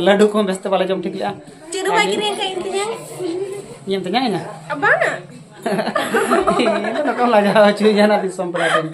लड्डू को बेस्ते वाले जम ठीक लिया Curu bagi nih kayak intinya. ये तन्या है ना Abana. itu nak kau lajah cuy jangan di somperatin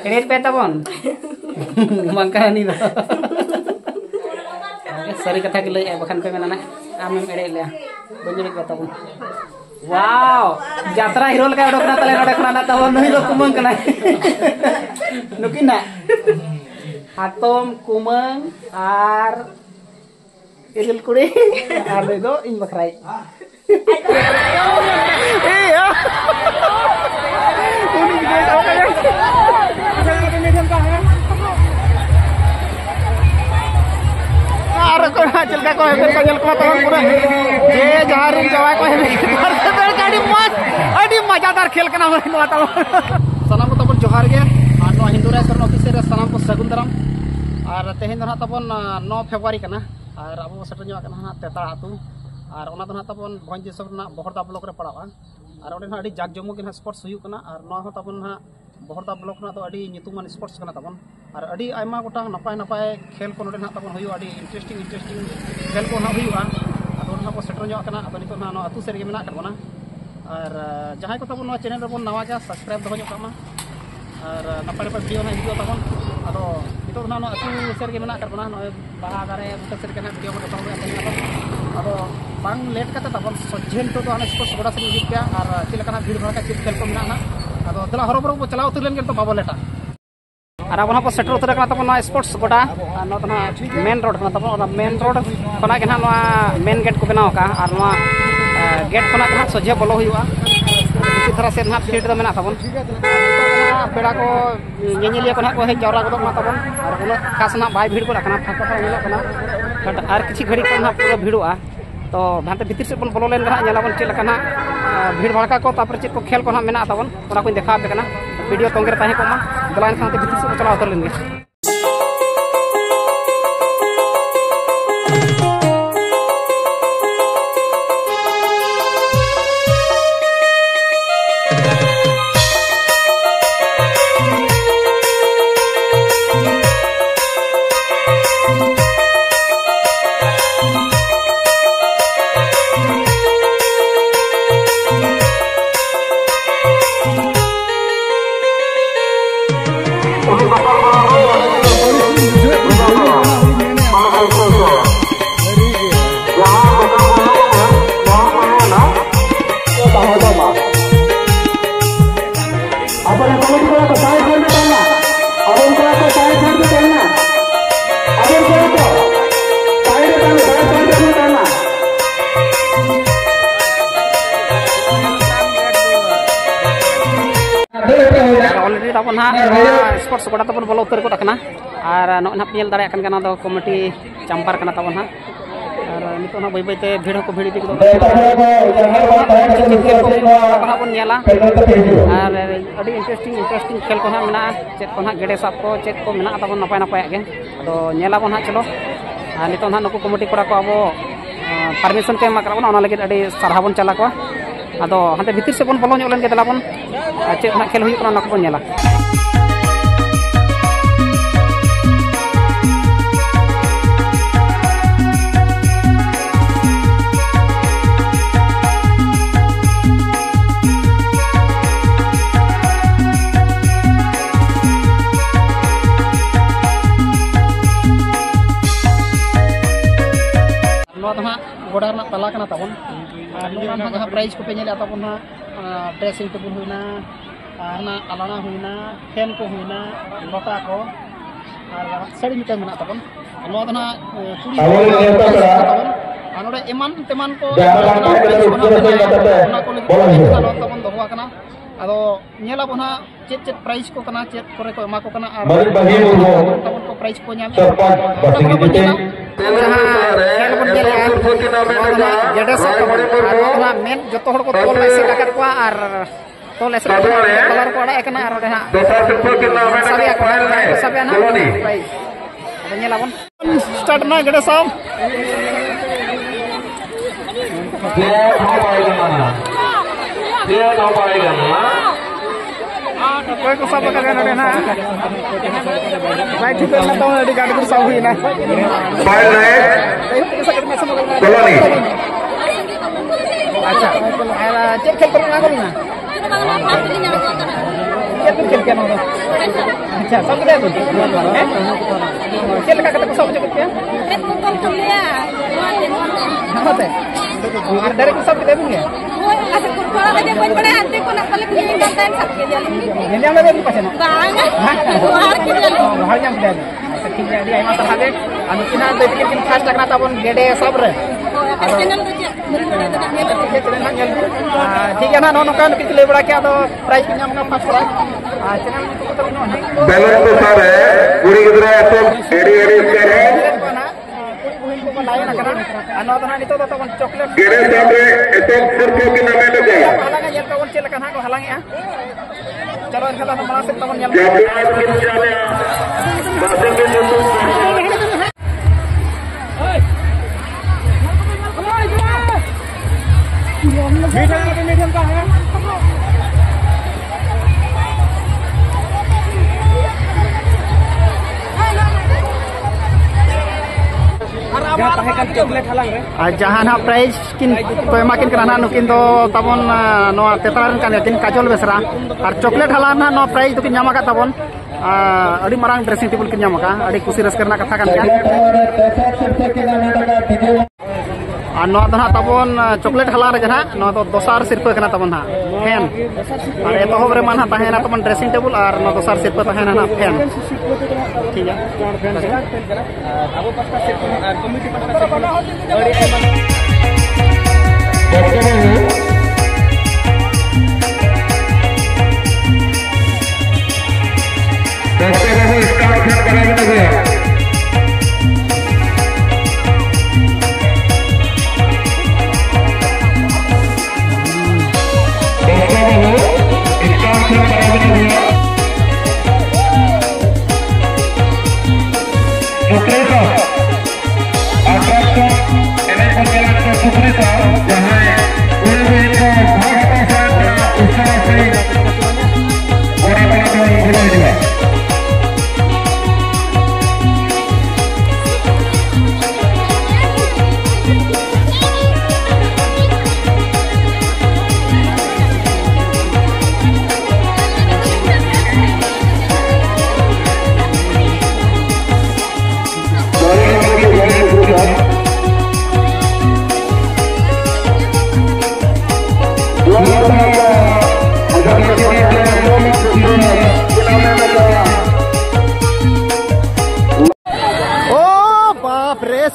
ini peta pon mangkah ni dah sari kata gila ya bahkan pemain anak amem ere le banyak peta pon wow jatra hero leka udah kena talen udah kena tahun nih lo kumang kena nukin nak atom kumang ar iril kuri ada itu ini bakrai iya ini juga apa ya jangan medium kah ya arah kau hasil kau hebat panggil kau tahun pura je jaring jawab kau hebat adi मजादार खेल के नाम हिंदू आता सलाम को तबन जोहार गे no Hindu राइसर officer सलाम को सगुन दाराम और तेहेन दो तबन 9 फेब्रुआरी कना और अब सेटर जो कना तेता आतु और ओना दो तबन भंजेसर ना बहरदा ब्लॉक रे पड़ावा और ओडे अडी जाक जमो के स्पोर्ट्स हुयु कना और नो तबन ना बहरदा ब्लॉक ना तो अडी नितुमान स्पोर्ट्स कना तबन और अडी आयमा गोटा नपाय नपाय खेल को नोडे ना तबन हुयु अडी इंटरेस्टिंग खेल को ना हुयुआ और ओना को सेटर जो कना अब नितो ना नो अतु सेर गे मेना करबना और जहाँ को तब चैनल बन नवा जा सब्सक्राइब दो और नपाय नपाय वीडियो ना हिजो तबन अदो नितो ना अतु सेर गे मेना करबना नो बाहा दारे बुटा सेर के ना वीडियो को तबन अदो बांग लेट करते तबन सजेन तो हाने स्पोर्ट्स गोडा से हिजु गया और चिलकना भीड़ भाड़ का खेल को मेना अदो दला हरो बरो चलाव उतर लेन तो बाबो लेटा और अब वहाँ पर सेटर उतर करना तब स्पोर्ट्स गोडा मेन रोड करना तब मेन रोड खना के ना मेन गेट को बनाव का और गेट खना के सजे बोलो हुआ इसी तरह से ना फील्ड तो मेना तबन पेड़ा को ñeñelia को ना को हे जवरा को ना तबन और उन खास ना बाय भीड़ को रखना फाका पर मिला कना बट और किछि घड़ी को ना पूरा भीड़वा तो भांते भीतर से बन बोलो लेन कना ñelaबन चेल कना भीड़ भड़का को तापर चेक को खेल को ना मेना तबन ओना को देखा पे कना वीडियो तोंगे ताहे को मा दलाइन खाते भीतर से चला उतर लेंगे ऑलरेडी तब ना स्पोर्ट्स गोडा तब बोलो उतर को रखना और ना पेल दाड़ा कना दो कमिटी चंपार कना तब ना और नितो ना बई बईते भीड़ को भीड़ दिक दो बन नेला और अडी इंटरेस्टिंग खेल को ना मेना चेक को ना गेडे साब को चेक को मेना तब नपाय नपाय गे तो नेला बन चलो और नितो ना नको कमिटी कोड़ा को अब परमिशन के एमा करबन ओना लगे अडी सारहा बन चला को अदो हाते भीतर से बन बोलो ᱧᱚᱜ ᱞᱮᱱ ᱜᱮ ᱫᱮᱞᱟ ᱵᱚᱱ ᱪᱮᱫ ᱦᱟᱸᱜ खेल हुई ᱠᱟᱱᱟ ᱚᱱᱟ ᱠᱚᱵᱚᱱ ᱧᱮᱞᱟ ᱱᱚᱣᱟ ᱫᱚ ᱦᱟᱸᱜ गोडा तला करना तबन जहाँ प्राइज को पे तबन ड्रेसिंग टेबल हुईना ना अलाना हुईना फैन को हुईना लता को और साड़ी मिटा मेना तबन कुड़ी एमान तेमान को तबन दोहवा कना अदो नेला बना चेत प्राइज को कना चेत करे को एमा को कना और तबन को प्राइज को ᱧᱟᱢ मेन जो को तोल ऐसे काकर को और तोल ऐसे कलर को अड़ा एकना और ना सबया ना प्राइज अब नेलाबन स्टार्ट ना गडे साम कोई को सब का नडे ना भाई ठीक है ना तो अड़ी गाड़ी को सब हुई ना Koloni. अच्छा चेक खेल करना करूँ ना क्या तुम खेल क्या ना अच्छा सब क्या तुम खेल का कतक सब जगह क्या नमस्ते और डायरेक्ट सब कितने दूँगे ini yang lebih pasien. Bahannya beda. Sekian dia emang terhadap. Anu kita tu bikin khas nak nata pun gede sabar. ठीक है ना नौ नौका किसी ले बड़ा क्या तो प्राइस कितना हमका 5 लाख चैनल में तो बताओ ना बैलेंस तो सर है पूरी कितना तो एडी कर है lain na kana ano to na nito to kon chocolate gere sabre etom surko ki name to gaya halang yan to kon chela kana ko halang ya chalo en kala mana se ton yan medium का है जहाँ ना prize किन तो एमाकिन करना नुकिन तो तबन no तेतरान कान किन काजल बेसरा और चॉकलेट हला ना नो प्राइज तो किन ᱧᱟᱢ ᱟᱠᱟᱫ ᱛᱟᱵᱚᱱ अड़ी मारांग ड्रेसिंग टेबल किन ᱧᱟᱢ ᱟᱠᱟᱫ अड़ी खुशी रस्कर ना कथा कान और नो तो ना तबन चॉकलेट हला रे जहाँ नो तो दोसार सिरपा कना तबन ना फैन और एतोहब रे मानहा ताहेना तबन ड्रेसिंग टेबल और नो दोसार सिरपा ताहेना ना फैन ठीक है अब पास्ता सिरपा और कमिटी पास्ता अड़ी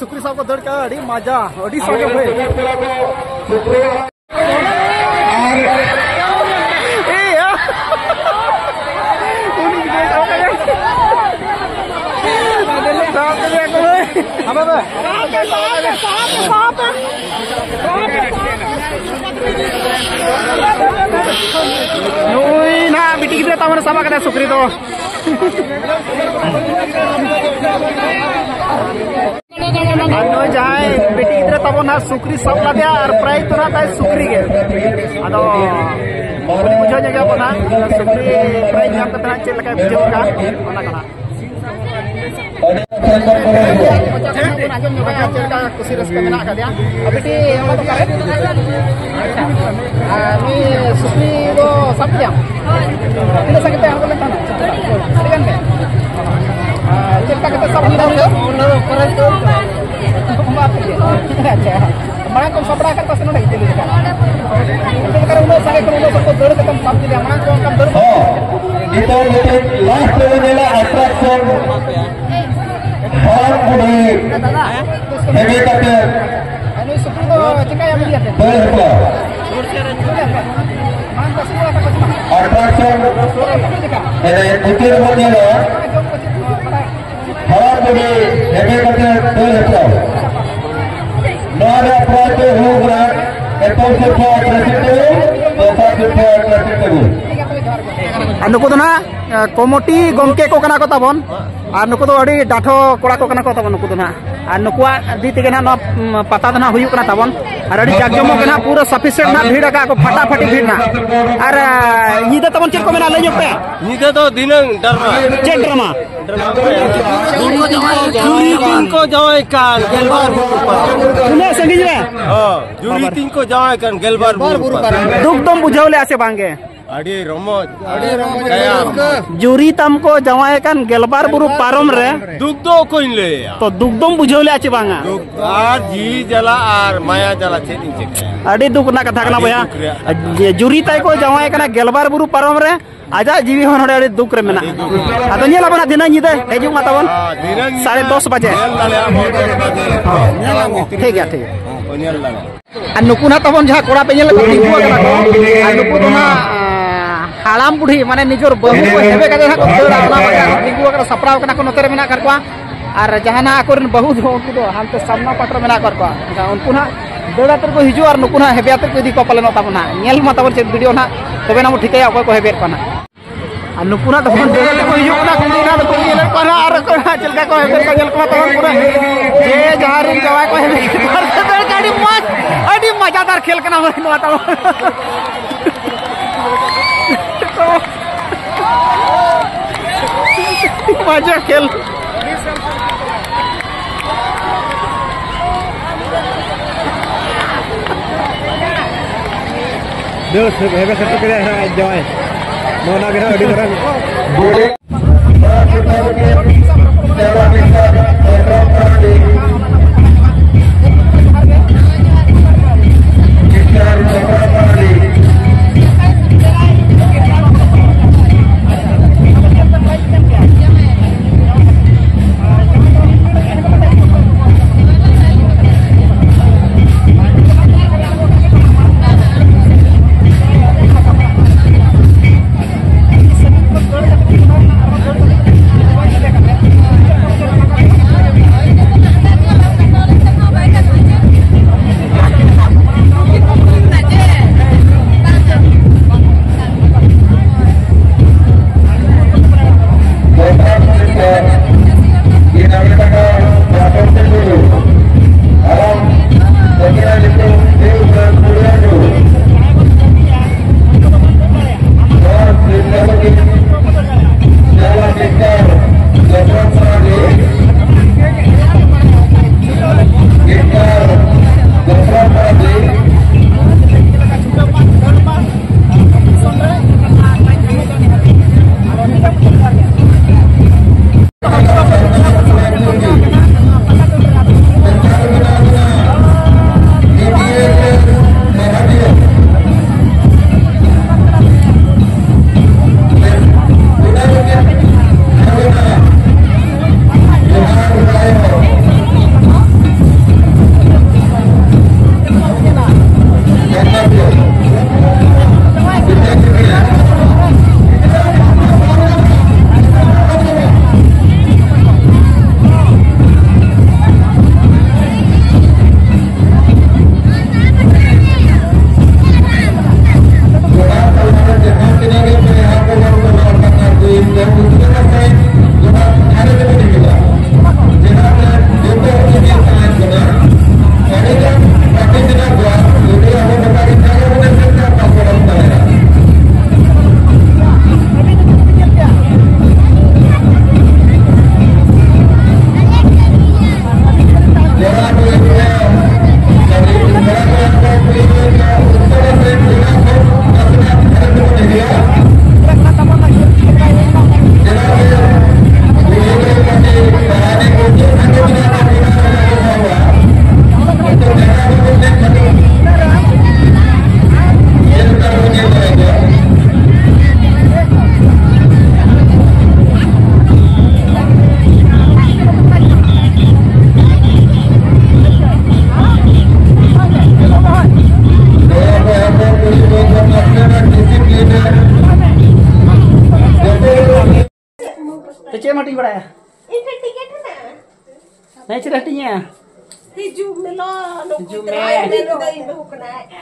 सुक्री साहब को दौड़ का अड़ी मजा अड़ी स्वागत है ना बिटी कितने तमन साबा कदा सुक्री तो जहाँ बेटी गिद्रा तब ना सुक्री सब लादिया और प्राइज तो ना सुक्री के अदो बुझो जगह बना सुक्री प्राइज नाम करता है चल लगा बुझो का बना कना खुशी रस्ते में ना कर दिया अभी टी हम तो करे मी सुक्री वो सब दिया इधर से कितने हमको लेता ना ठीक है चिंता करते सब नहीं रहो अच्छा मां को सबड़ा करता से नहीं चली का तो कर उनो सारे को उनो सबको दौड़ के तुम सब दिया मां को कम दौड़ इधर लास्ट लेवल वाला अट्रैक्शन और पूरी हेवी कटर अनु सुप्री तो चिका या मिलिया थे मां को सुबह तक अट्रैक्शन ये कुछ होने लो और पूरी हेवी कटर दो हेक्टर नॉन अप्रोच होगा एटम से नुकु दो ना कमिटी गमके को कना को ताबन और नुकु दो अड़ी डाठो कोड़ा को कना को ताबन नुकु दो ना और नुकुआ दी तेगे ना पता दो ना हुयु कना ताबन और अड़ी जागजमो के ना पूरा सफिशिएंट ना भीड़ का को फटाफटी भीड़ ना और नीदे ताबन चेक को मेना ले पे नीदे तो दिनंग ड्रामा चेक ड्रामा तीन को जाए कान गेलबार तुने संगी रे जुरी तीन को जाए कान गेलबार दुख तुम बुझावले आसे बांगे अड़ी रोमोज कया जुरी तम को जवाए कान गेलबार बुरु पारम रे दुख दो कोइन ले तो दुख तुम बुझावले आचे बांगा दुख आर जी जला आर माया जला चेदिन चेक अड़ी दुख ना कथा कना भैया जुरी ताई को जवाए कान गेलबार बुरु पारम रे आजा जीवी होन हड़े अड़ी दुख रे मेना आतो नेला बना दिना निदे हेजु मा तावन 10:30 बजे ठीक है नुकु ना तबन जहाँ कोड़ा पे तिंगु कना को नुकु तो ना हाड़ाम बुढ़ी माने निजोर बहु को हेबे कदे ना दौड़ा ना बाजा तिंगु कना सपराव कना को नोते मेना कर को और जहाना आकोरन बहु दो उनको दो हानते सामना पाटर मेना कर को उनको ना दौड़ा तर को हिजु और नुकु ना हेबे तर को इदी को पालन ताबना नेल मा ताबन चेक वीडियो ना तबे ना ठीक है अकोय को हेबे कना और नुकु ना तबन दौड़ा को हिजु ना कुंदी ना को नेल कना और को चलका को हेबे को नेल को तबन पूरा जे जहार जवाय को हेबे कर गाड़ी मस्त अड़ी मजादार खेल करना मजा खेल मटी बड़ाया नहीं चिरहटिया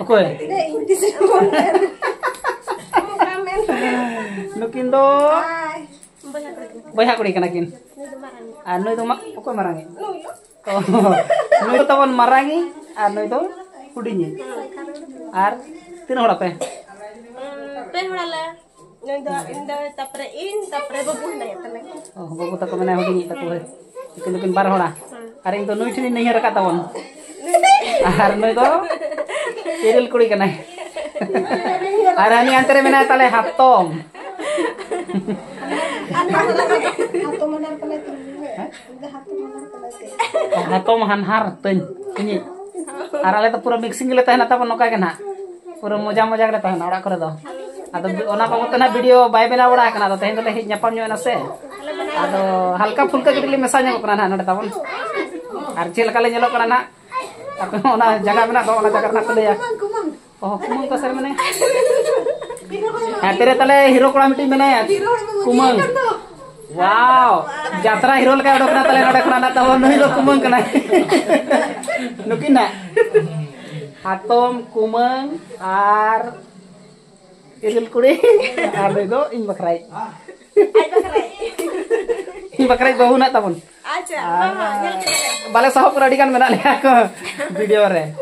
ओके नुकिन दो बया कुड़ी कना किन आ नई तो ओके मारांगे तो नई तो बन मारांगे आ नई तो हुडिनी आर तीन हड़ा पे पे हड़ाला tapre babu na tale. Oh, babu tako mena hudi tako he. Ikin bar hora. Are ing to nui thini nahi rakat tabon. Ar noi to iril kuri kana. Ar ani antere mena tale hatom. Hatom hanhar ten. Ini. Ar ale to pura mixing le tahena tabon noka kana. Pura moja le tahena ora kore do. Ado ona babu tena video bai bena ora kana do tehin le nyapam nyo na se. Ado halka fulka gidili mesa nyo kana na tabon. Ar chil kale nyelo kana na. Aku ona jaga mena do ona jaga na kale ya. Oh, kumang ka sar mene. Tere tale hero kola miti mene ya. Kumang. Wow, jatra hero leka odok na tale node kana na tabon noi do kumang kana. Nukina. Hatom kumang ar iril kuri ar do in bakrai. In bakrai bahu na tabon. Acha, Bale sahop pura dikan mena le aku video re.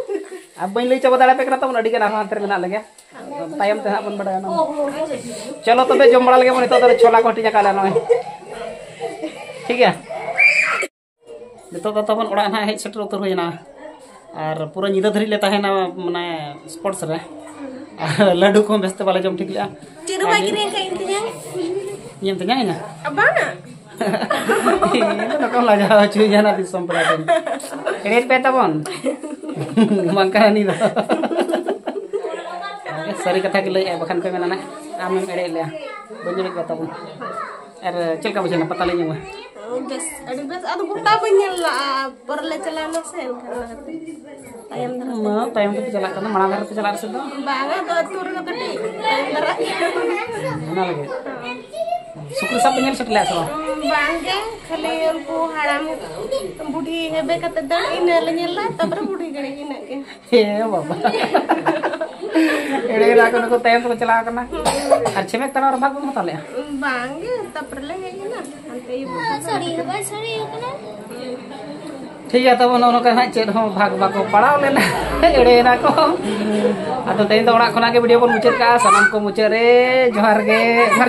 अब बन ले चबा दाड़ा पे करा तब अड़ी के नाम अंतर मेना लगे तायम ते अपन बड़ा ना चलो तबे जम बड़ा लगे मने तो छोला को टिया काला नय ठीक है नितो तो तबन ओड़ा ना हेड सेटर उतर होइना और पूरा निदा धरी ले ताहेना माने स्पोर्ट्स रे लड्डू को बेस्ते वाला जम ठीक लिया Ciro bagi rin ka intinya. नियम तnya ina Abana. Ini kau lajar cuy jangan di somperatin. Ini peta pon. Mangkana ni dah. Sorry kata kita ya bahkan pe mana nak. Amem ere le. Banyak kata pun. Cel kamu jangan pata lagi mah. Bes, aduh buta banyak lah. Perle celana sen karena ayam terus. Nah, tayang tu jalan karena mana ada jalan sudah. Banget tuh turun ke di. Mana lagi? Syukur sa penyel setelah so. Bangke khali unku haram budi hebe kata dan ina lenyela tabre budi gani ina ke. Iya baba. Ere la ko ko tayang tu jalan karena. अच्छे में तना और भाग मत ले. Bangke tabre le ina. Ante ibu. Sorry kana. ठीक है तब उन्होंने कहा चेत हो भाग भाग को पढ़ाओ लेना एड़े ना को आ तो तेन तो ओड़ा खना के वीडियो को मुचाद का सनम को मुचाद रे जोहार गे घर